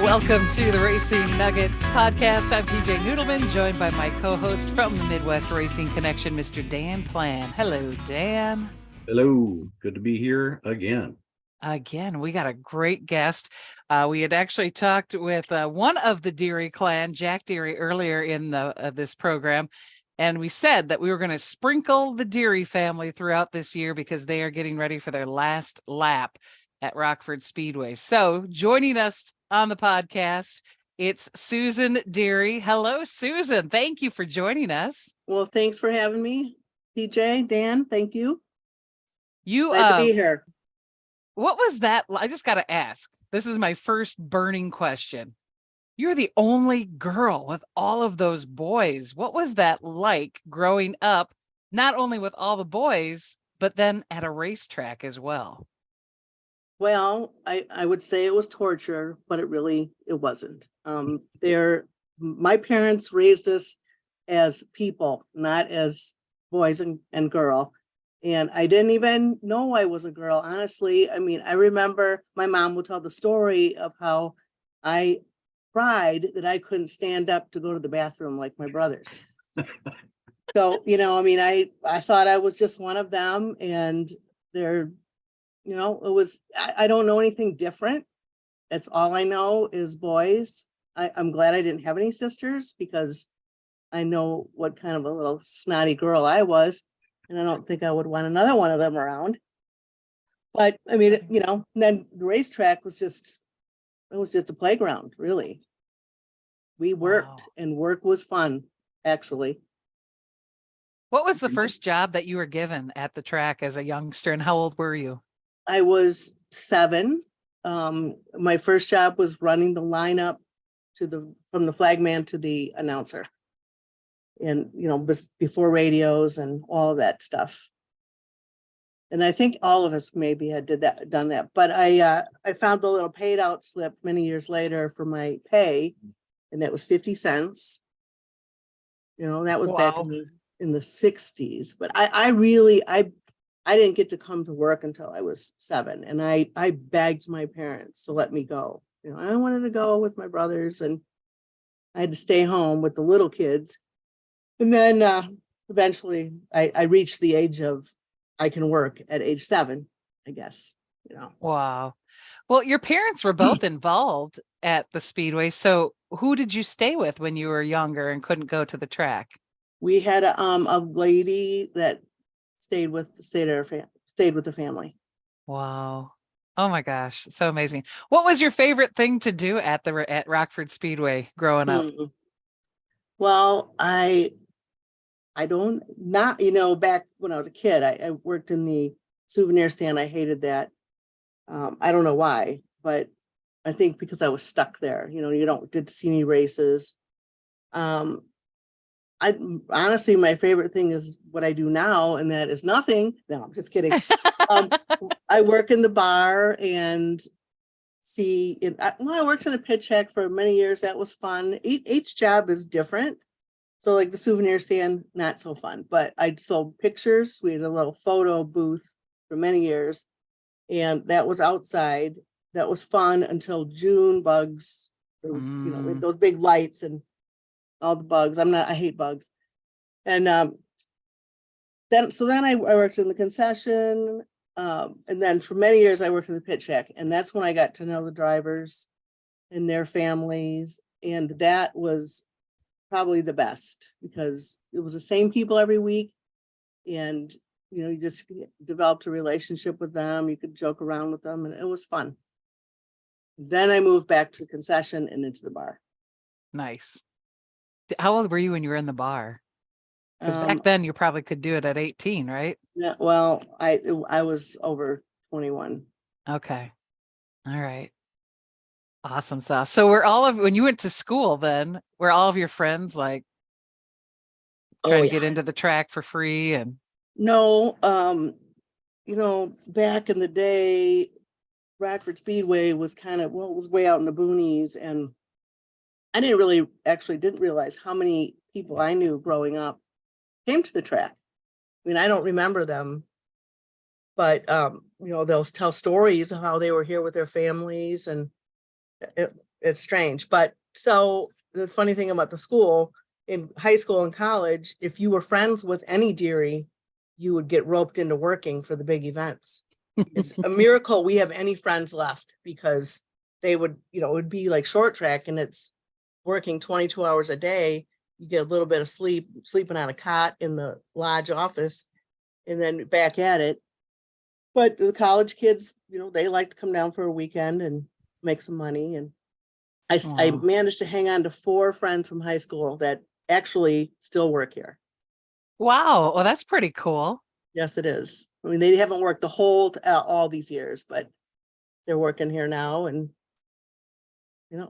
Welcome to the Racing Nuggets podcast. I'm PJ Noodleman, joined by my co-host from the Midwest Racing Connection, Mr. Dan Plan. Hello, Dan. Hello. Good to be here again. We got a great guest. We had actually talked with one of the Deary clan, Jack Deary, earlier in this program. And we said that we were going to sprinkle the Deary family throughout this year because they are getting ready for their last lap at Rockford Speedway. So joining us on the podcast, it's Susan Deery. Hello, Susan. Thank you for joining us. Well, thanks for having me, PJ, Dan. Thank you. Glad to be here. What was that? I just got to ask. This is my first burning question. You're the only girl with all of those boys. What was that like growing up, not only with all the boys, but then at a racetrack as well? Well, I would say it was torture, but it wasn't. My parents raised us as people, not as boys and girl. And I didn't even know I was a girl, honestly. I mean, I remember my mom would tell the story of how I cried that I couldn't stand up to go to the bathroom like my brothers. So, I thought I was just one of them, and I don't know anything different. That's all I know is boys. I'm glad I didn't have any sisters because I know what kind of a little snotty girl I was. And I don't think I would want another one of them around. But I mean, then the racetrack was just a playground, really. We worked and work was fun, actually. What was the first job that you were given at the track as a youngster, and how old were you? I was 7. My first job was running the lineup from the flagman to the announcer. And, before radios and all of that stuff. And I think all of us maybe had done that. But I found the little paid out slip many years later for my pay, and it was 50 cents. That was back in the 60s. But I didn't get to come to work until I was 7, and I begged my parents to let me go. I wanted to go with my brothers, and I had to stay home with the little kids. And then eventually I reached the age of I can work at age 7, I guess. Wow. Well, your parents were both involved at the Speedway. So who did you stay with when you were younger and couldn't go to the track? We had a lady that stayed with the family. Wow. Oh my gosh. So amazing. What was your favorite thing to do at Rockford Speedway growing up? Well, back when I was a kid, I worked in the souvenir stand. I hated that. I don't know why, but I think because I was stuck there. You don't get to see any races. Honestly, my favorite thing is what I do now, and that is nothing. No, I'm just kidding. I work in the bar and I worked in the pit check for many years. That was fun. Each job is different. So like the souvenir stand, not so fun, but I sold pictures. We had a little photo booth for many years, and that was outside. That was fun until June bugs. There was, with those big lights and all the bugs. I hate bugs. And then I worked in the concession. And then for many years I worked in the pit check, and that's when I got to know the drivers and their families. And that was probably the best because it was the same people every week, and you just developed a relationship with them. You could joke around with them, and it was fun. Then I moved back to the concession and into the bar. Nice. How old were you when you were in the bar? Because back then you probably could do it at 18, right? Yeah, well, I was over 21. Okay. All right. Awesome sauce. So when you went to school then, were all of your friends like trying to get into the track for free? And no, back in the day, Rockford Speedway was it was way out in the boonies, and I didn't realize how many people I knew growing up came to the track. I mean, I don't remember them, but they'll tell stories of how they were here with their families, and it's strange. But so the funny thing about the school, in high school and college, if you were friends with any Deary, you would get roped into working for the big events. It's a miracle we have any friends left, because they would, it would be like short track, and it's working 22 hours a day. You get a little bit of sleep, sleeping on a cot in the lodge office, and then back at it. But the college kids, they like to come down for a weekend and make some money. And I Wow. managed to hang on to 4 friends from high school that actually still work here. Wow. Well, that's pretty cool. Yes, it is. I mean, they haven't worked the whole all these years, but they're working here now, and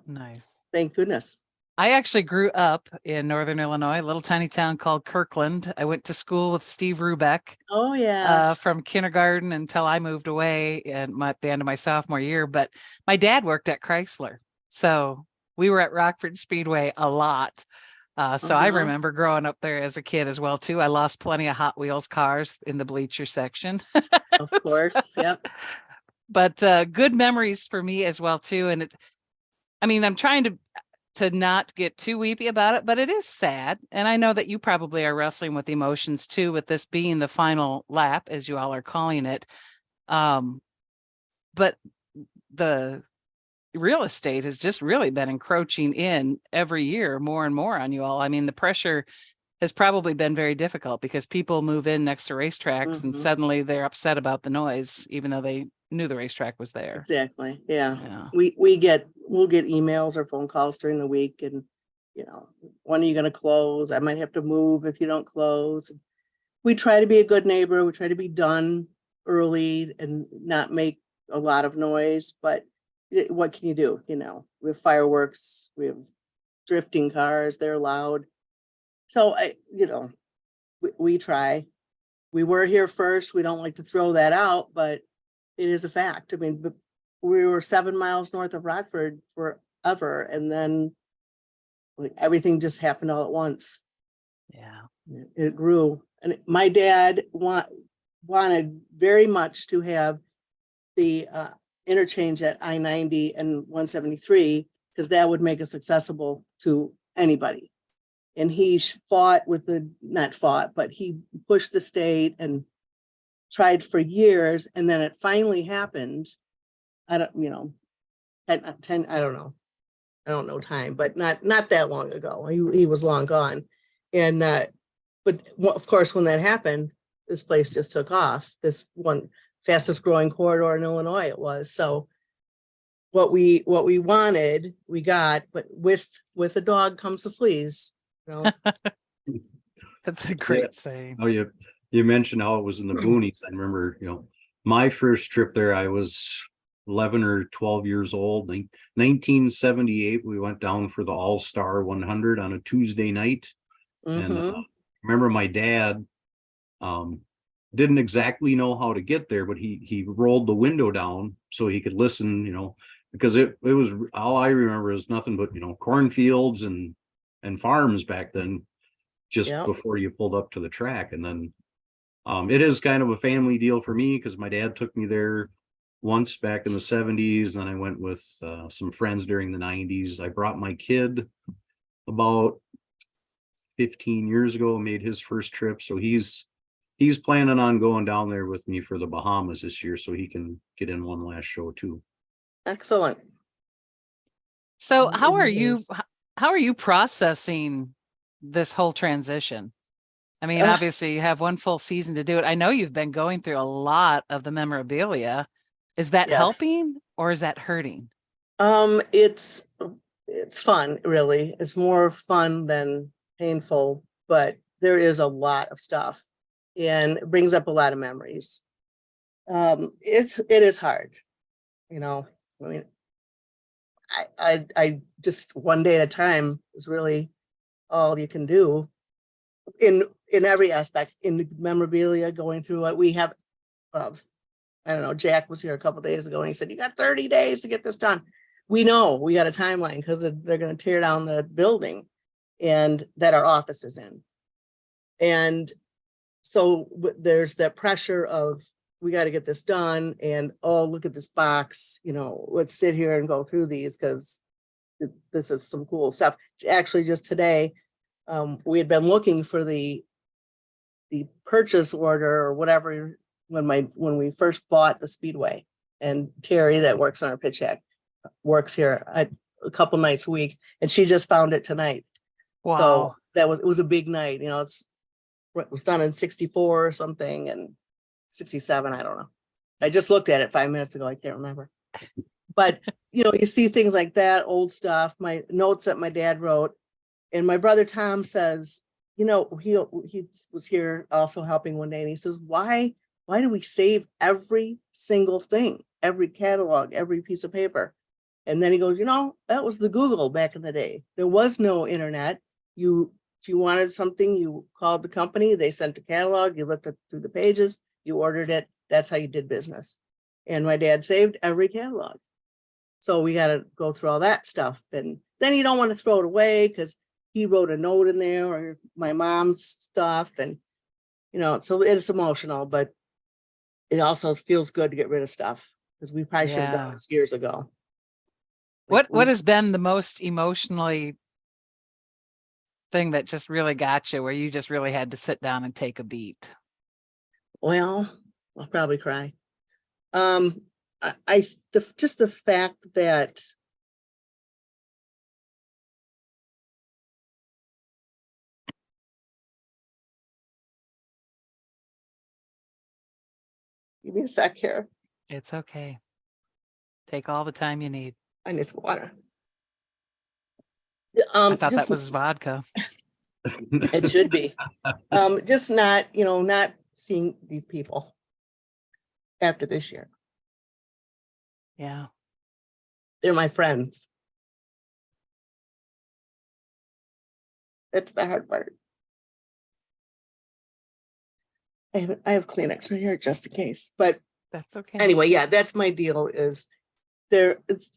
Nice. thank goodness. I actually grew up in Northern Illinois, a little tiny town called Kirkland. I went to school with Steve Rubeck Oh yeah. from kindergarten until I moved away at the end of my sophomore year. But my dad worked at Chrysler, so we were at Rockford Speedway a lot. So I remember growing up there as a kid as well too. I lost plenty of Hot Wheels cars in the bleacher section. Of course. Yep. But good memories for me as well too. And I'm trying to not get too weepy about it, but it is sad. And I know that you probably are wrestling with emotions too, with this being the final lap, as you all are calling it. But the real estate has just really been encroaching in every year more and more on you all. I mean, the pressure has probably been very difficult because people move in next to racetracks and suddenly they're upset about the noise, even though they knew the racetrack was there. Exactly. Yeah. Yeah. We'll get emails or phone calls during the week, and when are you going to close? I might have to move if you don't close. We try to be a good neighbor. We try to be done early and not make a lot of noise, but what can you do? We have fireworks, we have drifting cars, they're loud. So we try. We were here first. We don't like to throw that out, but it is a fact. I mean, we were 7 miles north of Rockford forever, and then everything just happened all at once. Yeah. It grew. And my dad wanted very much to have the interchange at I-90 and 173, because that would make us accessible to anybody. And he but he pushed the state and tried for years, and then it finally happened. I don't know. I don't know time, but not that long ago. He was long gone. And but of course, when that happened, this place just took off. This one fastest growing corridor in Illinois it was. So what we wanted, we got, but with a dog comes the fleas. That's a great saying. Oh, you mentioned how it was in the boonies. I remember, my first trip there, I was 11 or 12 years old. 1978, we went down for the All-Star 100 on a Tuesday night. And remember my dad didn't exactly know how to get there, but he rolled the window down so he could listen, because it was, all I remember is nothing but, cornfields and farms back then, just before you pulled up to the track. And then it is kind of a family deal for me, because my dad took me there once back in the 70s, and I went with some friends during the 90s. I brought my kid about 15 years ago, made his first trip, so he's planning on going down there with me for the Bahamas this year, so he can get in one last show too. Excellent. So how are you processing this whole transition? I mean, obviously you have one full season to do it. I know you've been going through a lot of the memorabilia. Is that helping or is that hurting? It's fun, really. It's more fun than painful, but there is a lot of stuff and it brings up a lot of memories. It is hard, I mean, I just one day at a time is really all you can do in every aspect. In the memorabilia, going through it, we have I don't know, Jack was here a couple days ago and he said, you got 30 days to get this done. We know we got a timeline because they're going to tear down the building and that our office is in. And so there's that pressure of, we got to get this done, and oh, look at this box, let's sit here and go through these, because this is some cool stuff. Actually, just today, we had been looking for the purchase order or whatever when we first bought the Speedway, and Terry that works on our pitch shack works here a couple nights a week, and she just found it tonight. Wow. So it was a big night. You know, it was done in 64 or something, and 67, I don't know. I just looked at it 5 minutes ago. I can't remember. But, you know, you see things like that, old stuff, my notes that my dad wrote. And my brother Tom says, you know, he was here also helping one day, and he says, why do we save every single thing, every catalog, every piece of paper? And then he goes, you know, that was the Google back in the day. There was no internet. If you wanted something, you called the company, they sent a catalog, you looked through the pages, you ordered it. That's how you did business. And my dad saved every catalog. So we got to go through all that stuff. And then you don't want to throw it away because he wrote a note in there, or my mom's stuff. And, you know, so it's emotional, but it also feels good to get rid of stuff, because we probably should have done this years ago. What has been the most emotionally thing that just really got you, where you just really had to sit down and take a beat? Well, I'll probably cry. Just the fact that give me a sec here. It's okay. Take all the time you need. I need some water. I thought that was vodka. It should be. Just not seeing these people after this year. Yeah. They're my friends. That's the hard part. I have Kleenex right here just in case, but That's okay. anyway, yeah, that's my deal. Is there? It's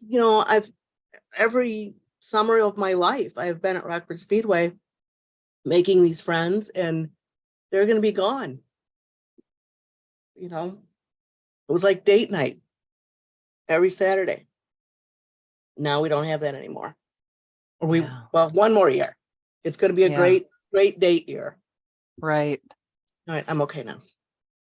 every summer of my life I've been at Rockford Speedway, making these friends, and they're going to be gone. You know, it was like date night every Saturday. Now we don't have that anymore. Or well, one more year. It's going to be a great date year. Right. All right, I'm okay now.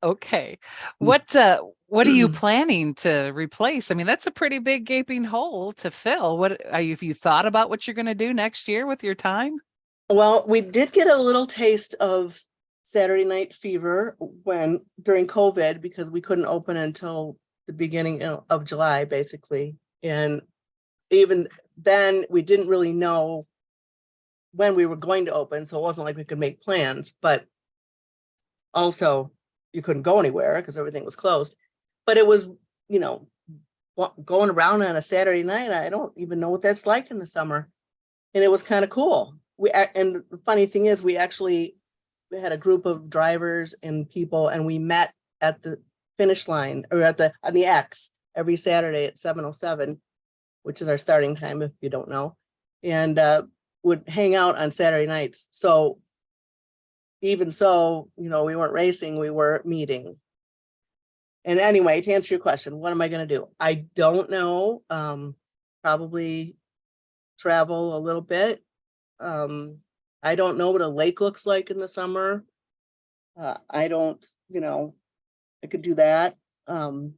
Okay. What are you planning to replace? I mean, that's a pretty big gaping hole to fill. Have you thought about what you're going to do next year with your time? Well, we did get a little taste of Saturday Night Fever during COVID, because we couldn't open until the beginning of July, basically. And even then, we didn't really know when we were going to open, so it wasn't like we could make plans, but also you couldn't go anywhere because everything was closed. But it was, going around on a Saturday night, I don't even know what that's like in the summer. And it was kind of cool. And the funny thing is, we had a group of drivers and people, and we met at the finish line, or on the X, every Saturday at 7:07, which is our starting time, if you don't know, and would hang out on Saturday nights. So even so, we weren't racing, we were meeting. And anyway, to answer your question, what am I going to do? I don't know. Probably travel a little bit. I don't know what a lake looks like in the summer. I don't, I could do that. I'll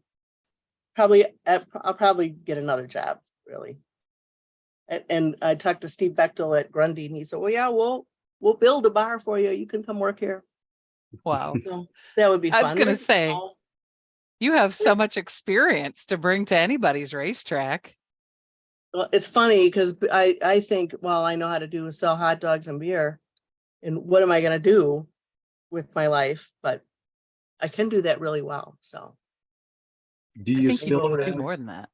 probably get another job, really. And I talked to Steve Bechtel at Grundy, and he said, well, yeah, we'll build a bar for you. You can come work here. Wow. So that would be fun. I was going to say, you have so much experience to bring to anybody's racetrack. Well, it's funny because I think, well, I know how to do is sell hot dogs and beer. And what am I going to do with my life? But I can do that really well. So do you still do more than that?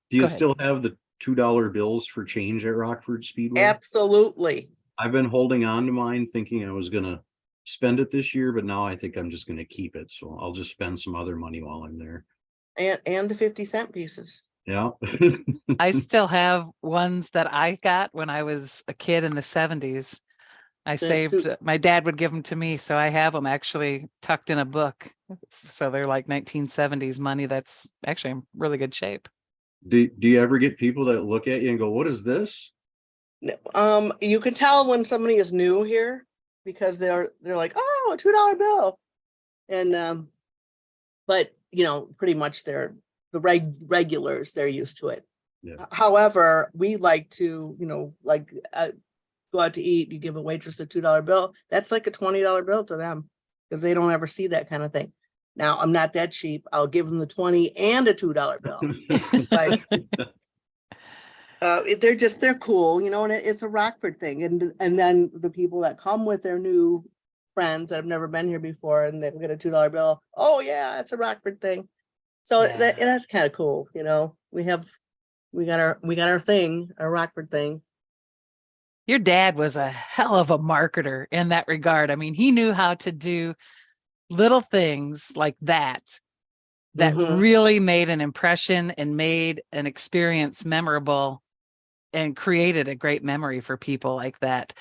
Do you still have the $2 bills for change at Rockford Speedway? Absolutely. I've been holding on to mine, thinking I was going to spend it this year, but now I think I'm just going to keep it. So I'll just spend some other money while I'm there. And the 50-cent pieces. Yeah. I still have ones that I got when I was a kid in the 70s. I saved, my dad would give them to me. So I have them actually tucked in a book. So they're like 1970s money. That's actually in really good shape. Do you ever get people that look at you and go, what is this? You can tell when somebody is new here because they're like, oh, a $2 bill. And but pretty much they're the regulars, they're used to it. Yeah. However, we like to, go out to eat, you give a waitress a $2 bill, that's like a $20 bill to them because they don't ever see that kind of thing. Now, I'm not that cheap. I'll give them the 20 and a $2 bill. But they're cool, and it's a Rockford thing. And then the people that come with their new friends that have never been here before and they get a $2 bill. Oh yeah, it's a Rockford thing. So Yeah. that's kind of cool. We got our thing, our Rockford thing. Your dad was a hell of a marketer in that regard. I mean, he knew how to do little things like that Mhm. really made an impression and made an experience memorable and created a great memory for people like that.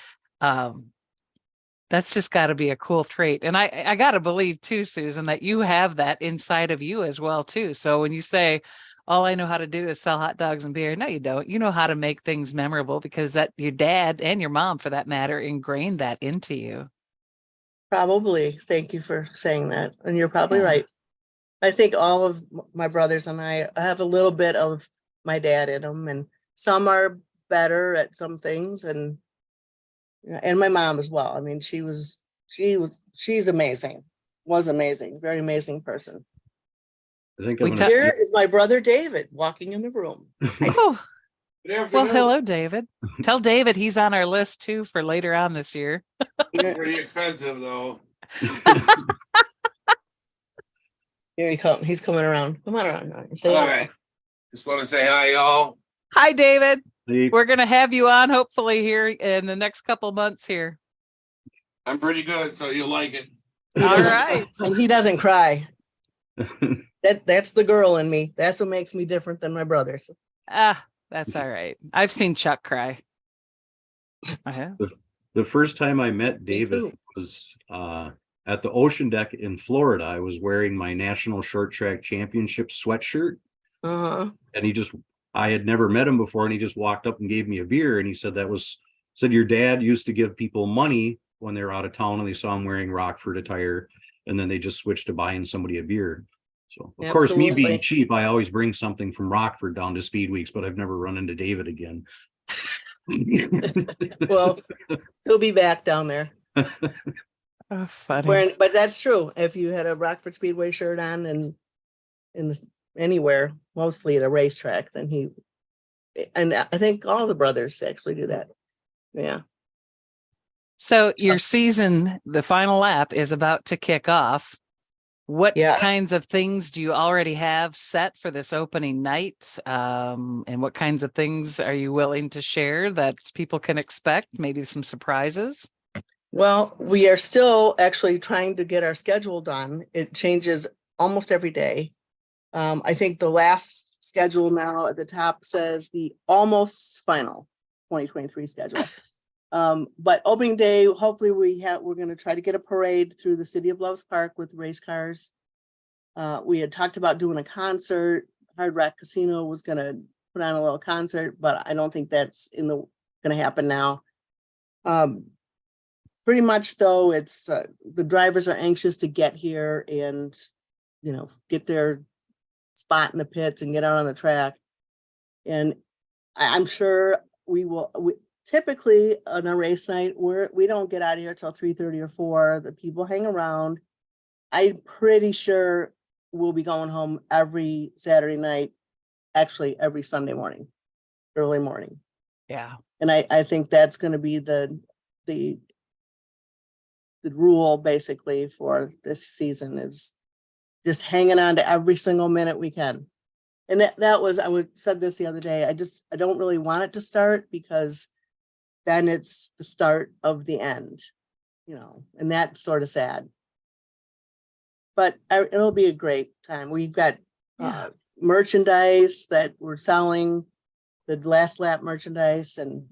That's just got to be a cool trait. And I got to believe too, Susan, that you have that inside of you as well too. So when you say, all I know how to do is sell hot dogs and beer. No, you don't. You know how to make things memorable because that your dad and your mom, for that matter, ingrained that into you. Probably. Thank you for saying that. And you're probably Yeah. right. I think all of my brothers and I have a little bit of my dad in them, and some are better at some things, and my mom as well. I mean, she's amazing. Was amazing. Very amazing person. I think We I'm ta- gonna Here is my brother David walking in the room. Oh, Good well, afternoon. hello, David. Tell David he's on our list too for later on this year. Pretty expensive though. Here he comes. He's coming around. Come on around. Say All hello. right. Just want to say hi, y'all. Hi, David. Hey, We're going to have you on hopefully here in the next couple months here. I'm pretty good, so you'll like it. He All doesn't- right. And he doesn't cry. That's the girl in me. That's what makes me different than my brothers. That's all right. I've seen Chuck cry. I have. The first time I met Me David too. was at the Ocean Deck in Florida. I was wearing my National Short Track Championship sweatshirt, Uh-huh. and I had never met him before, and he just walked up and gave me a beer, and he said your dad used to give people money when they were out of town and they saw him wearing Rockford attire, and then they just switched to buying somebody a beer. So of course, me Absolutely. being cheap, I always bring something from Rockford down to Speed Weeks, but I've never run into David again. Well, he'll be back down there. Oh, funny. But that's true. If you had a Rockford Speedway shirt on and anywhere, mostly at a racetrack, then and I think all the brothers actually do that. Yeah. So your season, the final lap is about to kick off. What Yes. kinds of things do you already have set for this opening night? And what kinds of things are you willing to share that people can expect? Maybe some surprises? Well, we are still actually trying to get our schedule done. It changes almost every day. I think the last schedule now at the top says the almost final 2023 schedule. But opening day, hopefully we're going to try to get a parade through the city of Loves Park with race cars. We had talked about doing a concert. Hard Rock Casino was going to put on a little concert, but I don't think that's going to happen now. Pretty much though, it's the drivers are anxious to get here and get their spot in the pits and get out on the track. And I'm sure we will. Typically on a race night, we don't get out of here till 3:30 or 4. The people hang around. I'm pretty sure we'll be going home every Saturday night, actually every Sunday morning, early morning. Yeah. And I think that's going to be the rule basically for this season, is just hanging on to every single minute we can. And that was, said this the other day, I don't really want it to start because then it's the start of the end, and that's sort of sad. But it'll be a great time. We've got merchandise that we're selling, the last lap merchandise, and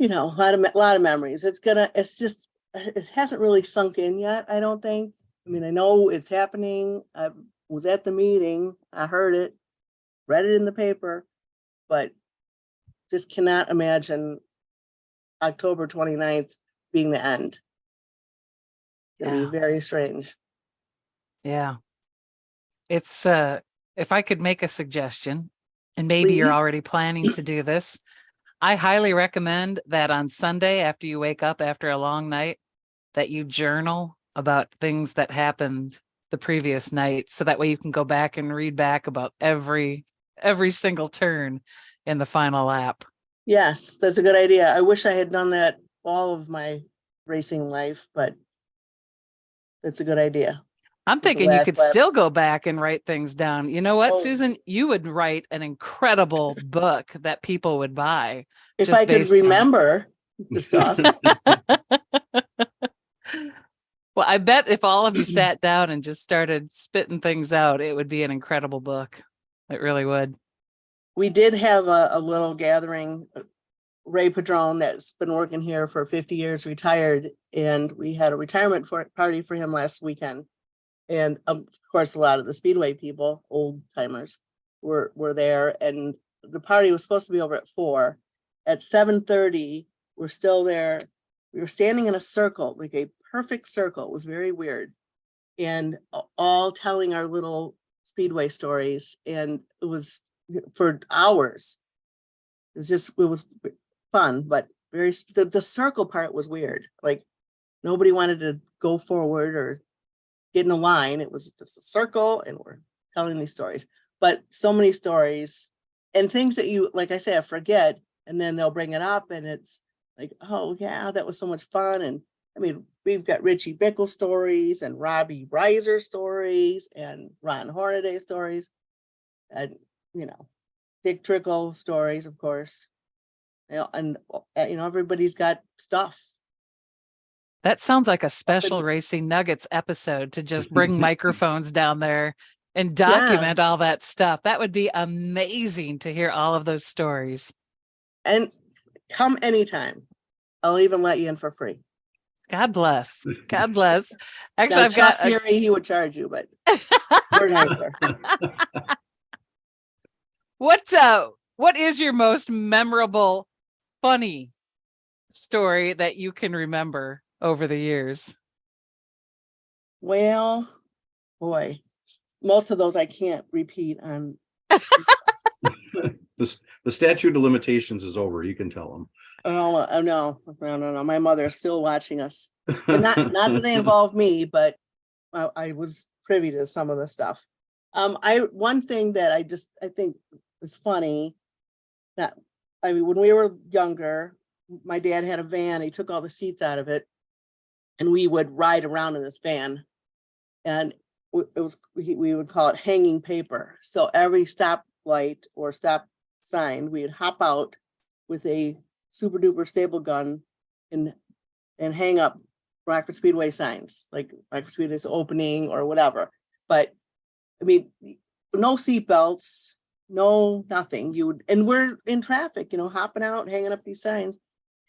a lot of memories. It hasn't really sunk in yet, I don't think. I mean, I know it's happening. I was at the meeting. I heard it. read it in the paper, but just cannot imagine October 29th being the end. It'll Yeah. be very strange. Yeah. It's if I could make a suggestion, and maybe you're Please. already planning to do this, I highly recommend that on Sunday after you wake up after a long night, that you journal about things that happened the previous night, so that way you can go back and read back about every single turn in the final lap. Yes, that's a good idea. I wish I had done that all of my racing life, but it's a good idea. I'm With the thinking you last could lap. still go back and write things down. You know what, Oh. Susan? You would write an incredible book that people would buy. If just I could based on- remember the stuff. Well, I bet if all of you sat down and just started spitting things out, it would be an incredible book. It really would. We did have a little gathering. Ray Padron, that's been working here for 50 years, retired, and we had a retirement party for him last weekend. And of course, a lot of the Speedway people, old timers, were there. And the party was supposed to be over at 4. At 7:30, we're still there. We were standing in a circle, like a perfect circle. It was very weird. And all telling our little Speedway stories. And it was for hours. It was fun, but the circle part was weird. Like nobody wanted to go forward or get in a line. It was just a circle and we're telling these stories, but so many stories and things that you, like I say, I forget, and then they'll bring it up and it's like, oh yeah, that was so much fun. And I mean, we've got Richie Bickle stories and Robbie Reiser stories and Ron Hornaday stories and, Dick Trickle stories, of course. And everybody's got stuff. That sounds like a special Racing Nuggets episode, to just bring microphones down there and document all that stuff. That would be amazing to hear all of those stories. And come anytime. I'll even let you in for free. God bless. God bless. Actually, Now, I've got Deary, he would charge you, but we're nicer. What is your most memorable, funny story that you can remember over the years? Well, boy, most of those I can't repeat on. The statute of limitations is over. You can tell them. Oh no. My mother is still watching us. And not that they involve me, but I was privy to some of the stuff. One thing that I think is funny, that when we were younger, my dad had a van. He took all the seats out of it, and we would ride around in this van, and we would call it hanging paper. So every stop light or stop sign, we'd hop out with a super duper staple gun and hang up Rockford Speedway signs, like Rockford Speedway's opening or whatever. But I mean, no seatbelts, no nothing. And we're in traffic, hopping out, hanging up these signs.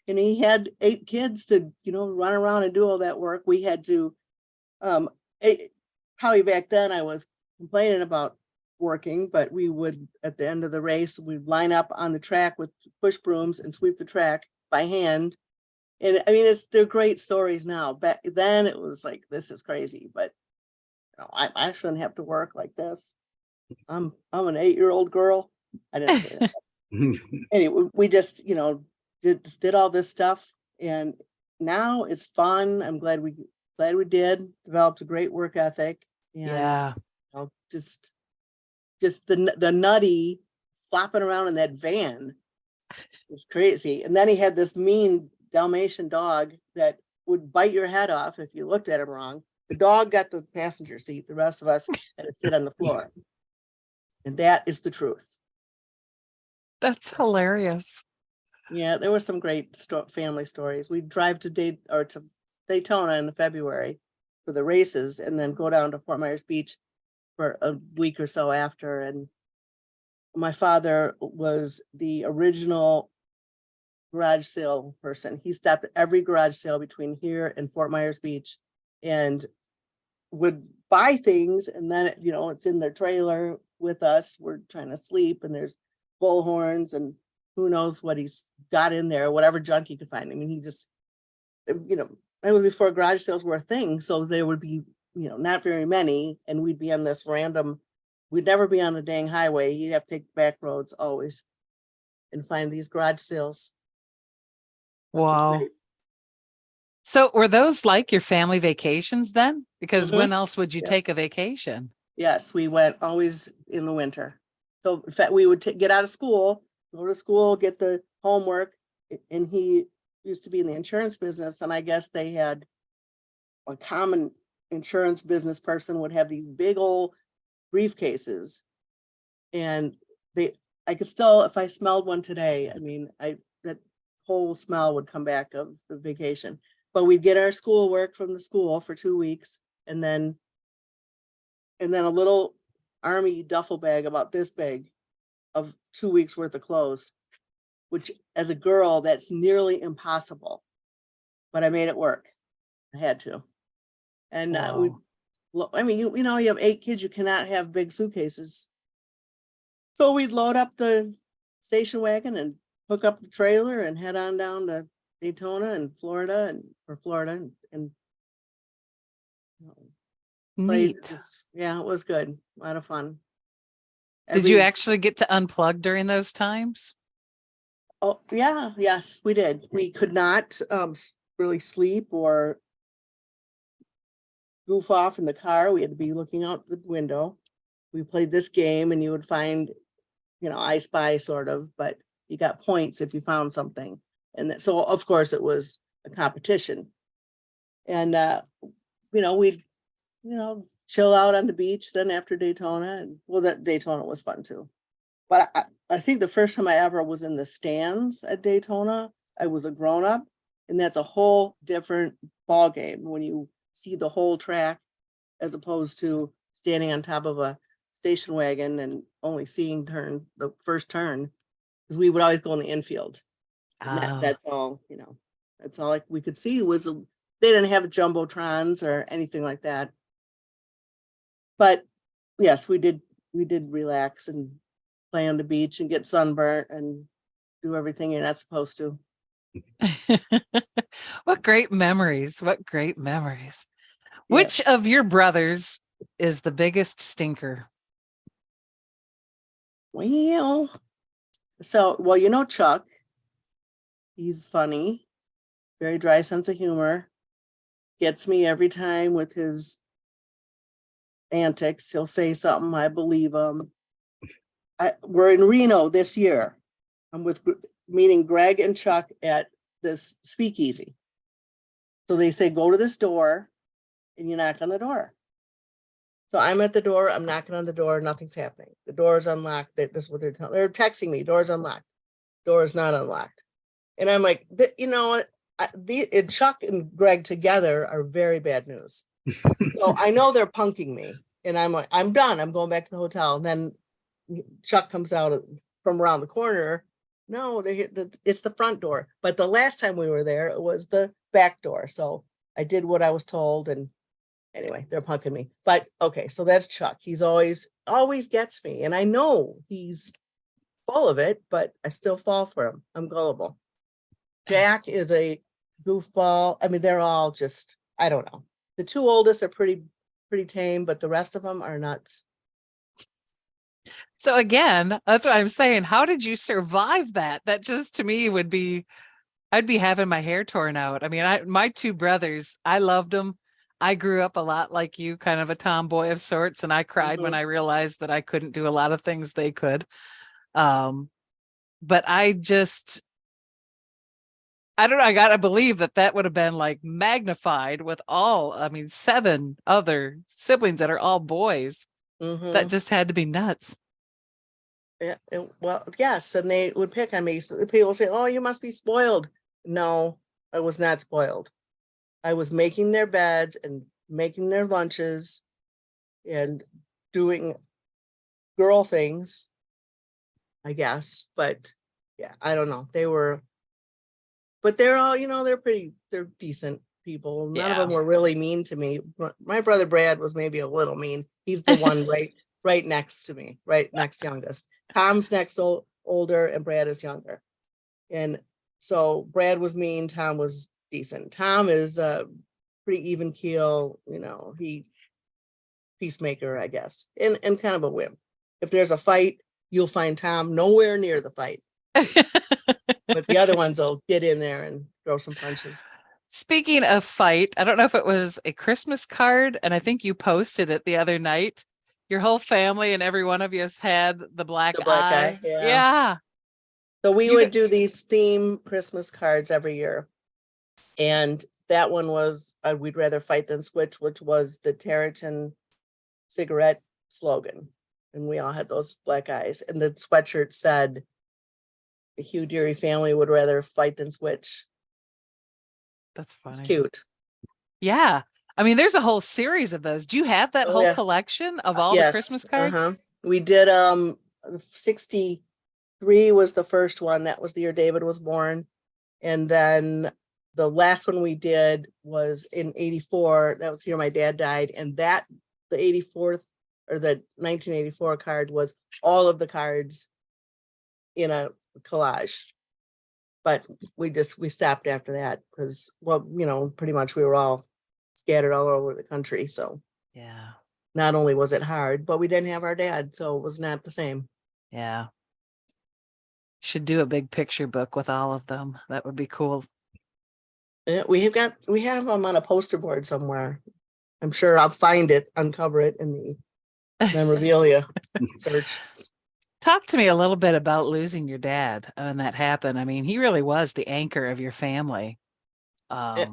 And he had 8 kids to, run around and do all that work. We had to, probably back then I was complaining about working, but we would, at the end of the race, we'd line up on the track with push brooms and sweep the track by hand. And I mean, they're great stories now. Back then it was like, this is crazy, but I shouldn't have to work like this. I'm an 8-year-old girl. I didn't say that. Anyway, we just, did all this stuff, and now it's fun. I'm glad we did. Developed a great work ethic. And, Yeah. Just the nutty flopping around in that van was crazy. And then he had this mean Dalmatian dog that would bite your head off if you looked at him wrong. The dog got the passenger seat. The rest of us had to sit on the floor. And that is the truth. That's hilarious. Yeah, there were some great family stories. We'd drive to Daytona in February for the races, and then go down to Fort Myers Beach for a week or so after. And my father was the original garage sale person. He stopped at every garage sale between here and Fort Myers Beach and would buy things, and then it's in their trailer with us. We're trying to sleep and there's bullhorns and who knows what he's got in there, whatever junk he could find. I mean, he just, that was before garage sales were a thing. So there would be, not very many. And we'd be on this we'd never be on the dang highway. You'd have to take back roads always and find these garage sales. That was Wow. great. So were those like your family vacations then? Because Mhm. when else would you Yeah. take a vacation? Yes, we went always in the winter. So in fact, we would get out of school, go to school, get the homework. And he used to be in the insurance business. And I guess they had a common insurance business person would have these big old briefcases. And I could still, if I smelled one today, I mean, that whole smell would come back of the vacation. But we'd get our schoolwork from the school for 2 weeks and then a little army duffel bag about this big of 2 weeks worth of clothes, which as a girl, that's nearly impossible. But I made it work. I had to. And I mean, you have 8 kids, you cannot have big suitcases. So we'd load up the station wagon and hook up the trailer and head on down to Daytona and Florida and played. Neat. Yeah, it was good. A lot of fun. Did you actually get to unplug during those times? Oh, yeah, yes, we did. We could not really sleep or goof off in the car. We had to be looking out the window. We played this game and you would find, I Spy sort of, but you got points if you found something. And so of course it was a competition. And we'd, chill out on the beach then after Daytona. And well, that Daytona was fun too. But I think the first time I ever was in the stands at Daytona, I was a grown-up, and that's a whole different ball game when you see the whole track as opposed to standing on top of a station wagon and only seeing the first turn, because we would always go in the infield. And that's all, that's all we could see was they didn't have jumbotrons or anything like that. But yes, we did relax and play on the beach and get sunburnt and do everything you're not supposed to. What great memories. What great memories. Which Yes. of your brothers is the biggest stinker? Well, Chuck, he's funny, very dry sense of humor, gets me every time with his antics. He'll say something, I believe him. We're in Reno this year. I'm meeting Greg and Chuck at this speakeasy. So they say, go to this door and you knock on the door. So I'm at the door, I'm knocking on the door, nothing's happening. The door is unlocked. This is what they're telling. They're texting me, door's unlocked. Door is not unlocked. And I'm like, Chuck and Greg together are very bad news. So I know they're punking me. And I'm like, I'm done. I'm going back to the hotel. And then Chuck comes out from around the corner. No, it's the front door. But the last time we were there, it was the back door. So I did what I was told. And anyway, they're punking me. But okay, so that's Chuck. He's always gets me. And I know he's full of it, but I still fall for him. I'm gullible. Jack is a goofball. I mean, they're all just, I don't know. The 2 oldest are pretty tame, but the rest of them are nuts. So again, that's what I'm saying. How did you survive that? That just to me I'd be having my hair torn out. I mean, my 2 brothers, I loved them. I grew up a lot like you, kind of a tomboy of sorts, and I cried when I realized that I couldn't do a lot of things they could. But I don't know. I got to believe that would have been like magnified with 7 other siblings that are all boys. That just had to be nuts. Yeah, well, yes, and they would pick on me. So people say, "Oh, you must be spoiled." No, I was not spoiled. I was making their beds and making their lunches and doing girl things, I guess. But yeah, I don't know. But they're all, they're decent people. None of them were really mean to me. My brother Brad was maybe a little mean. He's the one right right next to me, right next youngest. Tom's next older and Brad is younger. And so Brad was mean, Tom was decent. Tom is pretty even keel, he peacemaker, I guess, and kind of a whim. If there's a fight, you'll find Tom nowhere near the fight. But the other ones will get in there and throw some punches. Speaking of fight, I don't know if it was a Christmas card, and I think you posted it the other night. Your whole family and every one of you has had the black eye. Yeah. So we You would got- do these theme Christmas cards every year. And that one was, we'd rather fight than switch, which was the Territon cigarette slogan. And we all had those black eyes. And the sweatshirt said, the Hugh Deary family would rather fight than switch. That's funny. It's cute. Yeah. I mean, there's a whole series of those. Do you have that Oh, whole yeah. collection of all Yes, the Christmas cards? We did 63 was the first one. That was the year David was born. And then the last one we did was in 84. That was the year my dad died. And that the 84th or the 1984 card was all of the cards in a collage. But we stopped after that because, well, pretty much we were all scattered all over the country. So Yeah. not only was it hard, but we didn't have our dad, so it was not the same. Yeah. Should do a big picture book with all of them. That would be cool. We have them on a poster board somewhere. I'm sure I'll find it, uncover it in the memorabilia search. Talk to me a little bit about losing your dad when that happened. I mean, he really was the anchor of your family.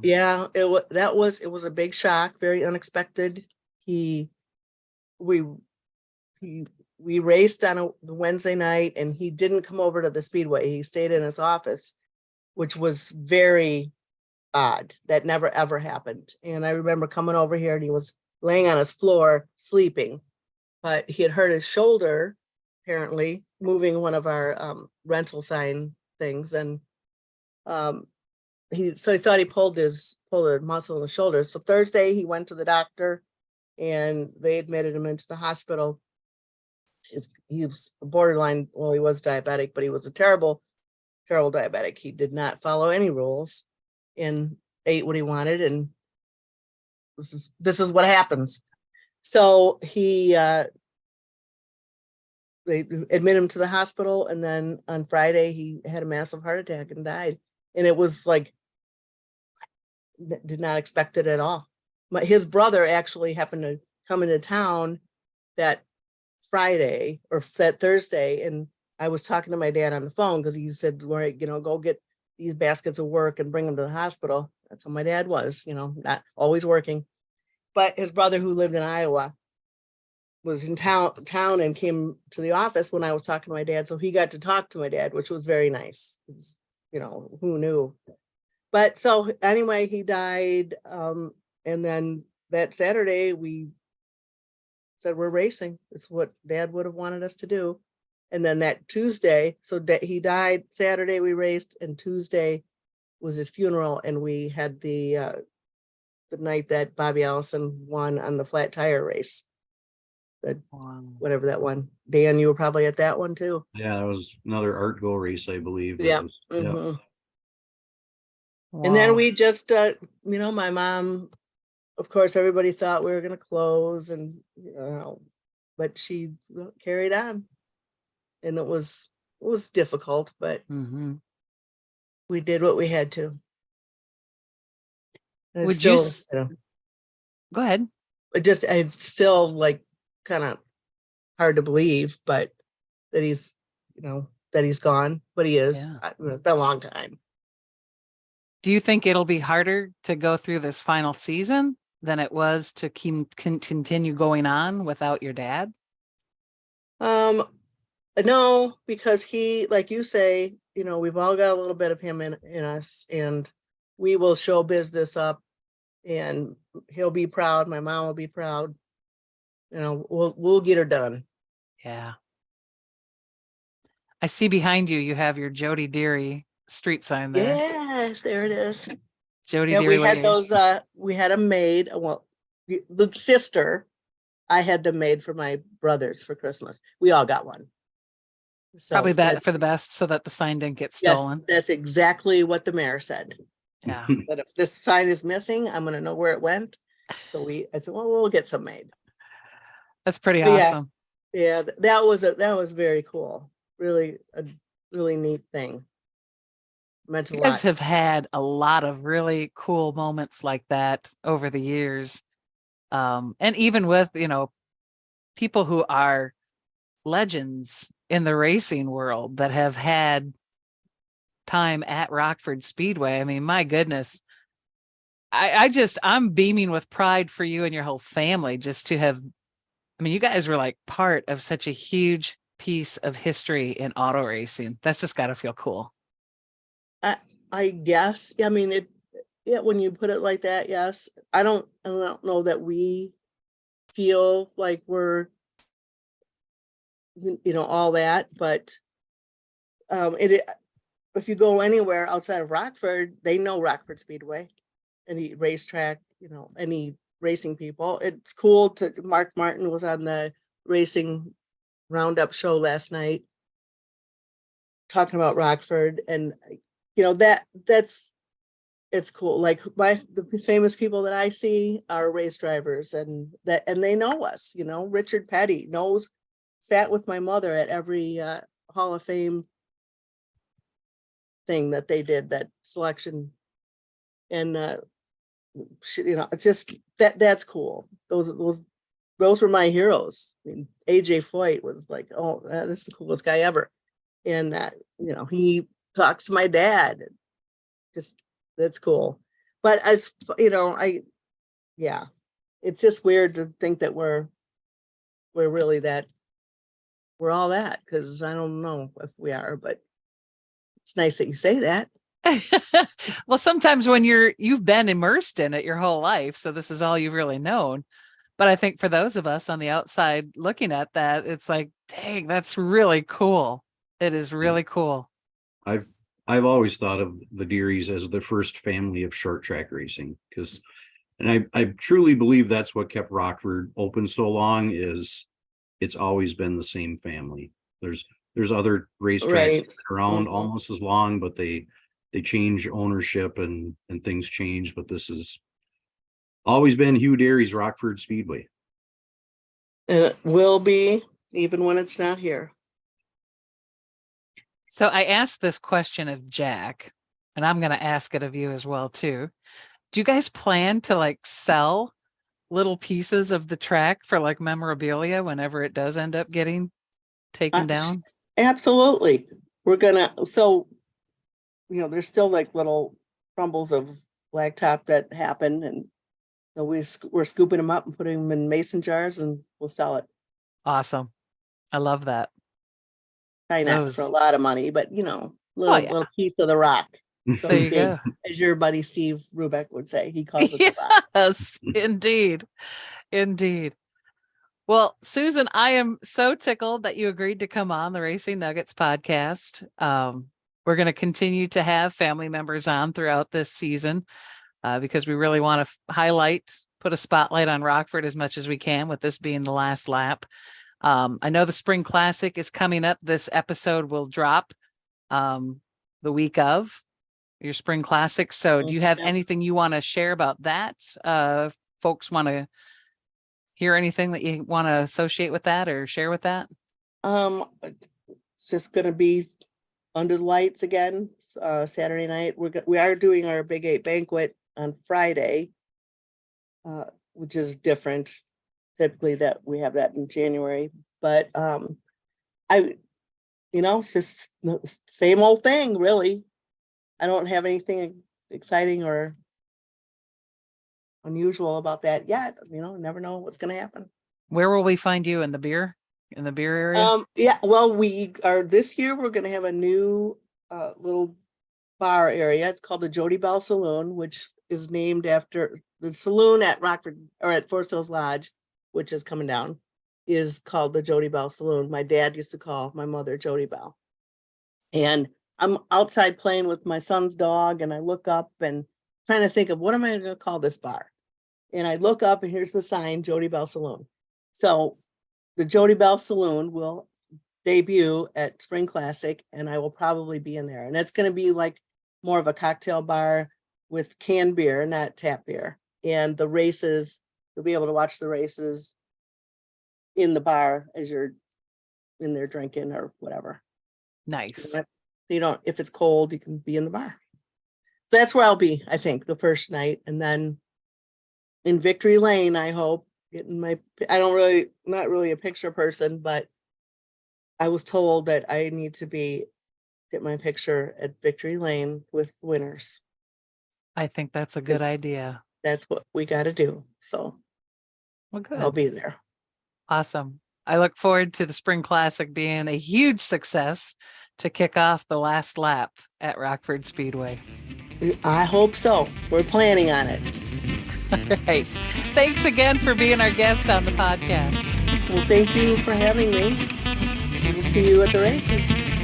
Yeah, it was a big shock, very unexpected. We raced on the Wednesday night, and he didn't come over to the Speedway. He stayed in his office, which was very odd. That never ever happened. And I remember coming over here, and he was laying on his floor sleeping, but he had hurt his shoulder, apparently moving one of our rental sign things, and he thought he pulled a muscle in the shoulder. So Thursday he went to the doctor, and they admitted him into the hospital. He was borderline, well, he was diabetic, but he was a terrible diabetic. He did not follow any rules and ate what he wanted, and this is what happens. So they admit him to the hospital, and then on Friday he had a massive heart attack and died. And it was like, did not expect it at all. His brother actually happened to come into town that Friday or that Thursday, and I was talking to my dad on the phone because he said, "Well, go get these baskets of work and bring them to the hospital." That's how my dad was, not always working. But his brother, who lived in Iowa, was in town and came to the office when I was talking to my dad. So he got to talk to my dad, which was very nice. Who knew? But so anyway, he died. And then that Saturday we said, we're racing. It's what Dad would have wanted us to do. And then that Tuesday, so he died Saturday, we raced, and Tuesday was his funeral. And we had the night that Bobby Allison won on the flat tire race. Whatever that one. Dan, you were probably at that one too. Yeah, that was another art go race, I believe. Yeah. Yeah. And then we just, my mom, of course, everybody thought we were going to close, and but she carried on, and it was difficult, but we did what we had to. And Would still, go ahead? It's still like kind of hard to believe, but that he's gone, but he is. Yeah. It's been a long time. Do you think it'll be harder to go through this final season than it was to continue going on without your dad? No, because he, like you say, we've all got a little bit of him in us, and we will showbiz this up, and he'll be proud. My mom will be proud. We'll get her done. Yeah. I see behind you, you have your Jody Deary street sign there. Yes, there it is. Jody Yeah, Deary. we had those, we had them made. Well, the sister I had them made for my brothers for Christmas. We all got one. So Probably that's- for the best so that the sign didn't get yes, stolen. that's exactly what the mayor said. Yeah. That if this sign is missing, I'm gonna know where it went. So I said, well, we'll get some made. That's pretty But yeah. awesome. Yeah, that was very cool. Really a really neat thing. Meant a You guys lot. have had a lot of really cool moments like that over the years. And even with, people who are legends in the racing world that have had time at Rockford Speedway. I mean, my goodness. I'm beaming with pride for you and your whole family just to have, I mean, you guys were like part of such a huge piece of history in auto racing. That's just got to feel cool. I guess. I mean, yeah, when you put it like that, yes. I don't know that we feel like we're, all that, but if you go anywhere outside of Rockford, they know Rockford Speedway, any racetrack, any racing people. It's cool Mark Martin was on the racing roundup show last night talking about Rockford, and it's cool. Like the famous people that I see are race drivers, and they know us. Richard Petty sat with my mother at every Hall of Fame thing that they did, that selection, and it's just that's cool. Those were my heroes. I mean, AJ Foyt was like, oh, this is the coolest guy ever, and he talks to my dad. Just that's cool. But as it's just weird to think that we're really that, we're all that, because I don't know if we are, but it's nice that you say that. Well, sometimes when you've been immersed in it your whole life, so this is all you've really known. But I think for those of us on the outside looking at that, it's like, dang, that's really cool. It is really cool. I've always thought of the Dearys as the first family of short track racing, and I truly believe that's what kept Rockford open so long. Is it's always been the same family. There's other racetracks Right. around Mhm. almost as long, but they change ownership and things change. But this has always been Hugh Deary's Rockford Speedway. And it will be, even when it's not here. So I asked this question of Jack, and I'm going to ask it of you as well, too. Do you guys plan to like sell little pieces of the track for like memorabilia whenever it does end up getting taken down? Absolutely. We're gonna, so there's still like little crumbles of blacktop that happen, and so we're scooping them up and putting them in mason jars, and we'll sell it. Awesome. I love that. Probably not for a lot of money, but little piece of the rock. So There you go. as your buddy Steve Rubeck would say, he calls it the rock. Yes, indeed. Indeed. Well, Susan, I am so tickled that you agreed to come on the Racing Nuggets podcast. We're going to continue to have family members on throughout this season because we really want to put a spotlight on Rockford as much as we can, with this being the last lap. I know the Spring Classic is coming up. This episode will drop the week of your Spring Classic. So do you have anything you want to share about that? Folks want to hear anything that you want to associate with that or share with that? It's just going to be under the lights again, Saturday night. We are doing our Big 8 banquet on Friday, which is different. Typically that we have that in January, but it's just the same old thing, really. I don't have anything exciting or unusual about that yet. Never know what's going to happen. Where will we find you in the beer area? Yeah, well, this year we're going to have a new little bar area. It's called the Jody Bell Saloon, which is named after the saloon at Rockford, or at Forest Hills Lodge, which is coming down, is called the Jody Bell Saloon. My dad used to call my mother Jody Bell. And I'm outside playing with my son's dog, and I look up and trying to think of what am I going to call this bar. And I look up, and here's the sign, Jody Bell Saloon. So the Jody Bell Saloon will debut at Spring Classic, and I will probably be in there. And it's going to be like more of a cocktail bar with canned beer, not tap beer. And the races, you'll be able to watch the races in the bar as you're in there drinking or whatever. Nice. You don't, if it's cold, you can be in the bar. So that's where I'll be, I think, the first night. And then in Victory Lane, I hope, getting my, not really a picture person, but I was told that I need to get my picture at Victory Lane with winners. I think that's a good It's- idea. That's what we got to do. So Well, I'll good. be there. Awesome. I look forward to the Spring Classic being a huge success to kick off the last lap at Rockford Speedway. I hope so. We're planning on it. Right. Thanks again for being our guest on the podcast. Well, thank you for having me. We'll see you at the races.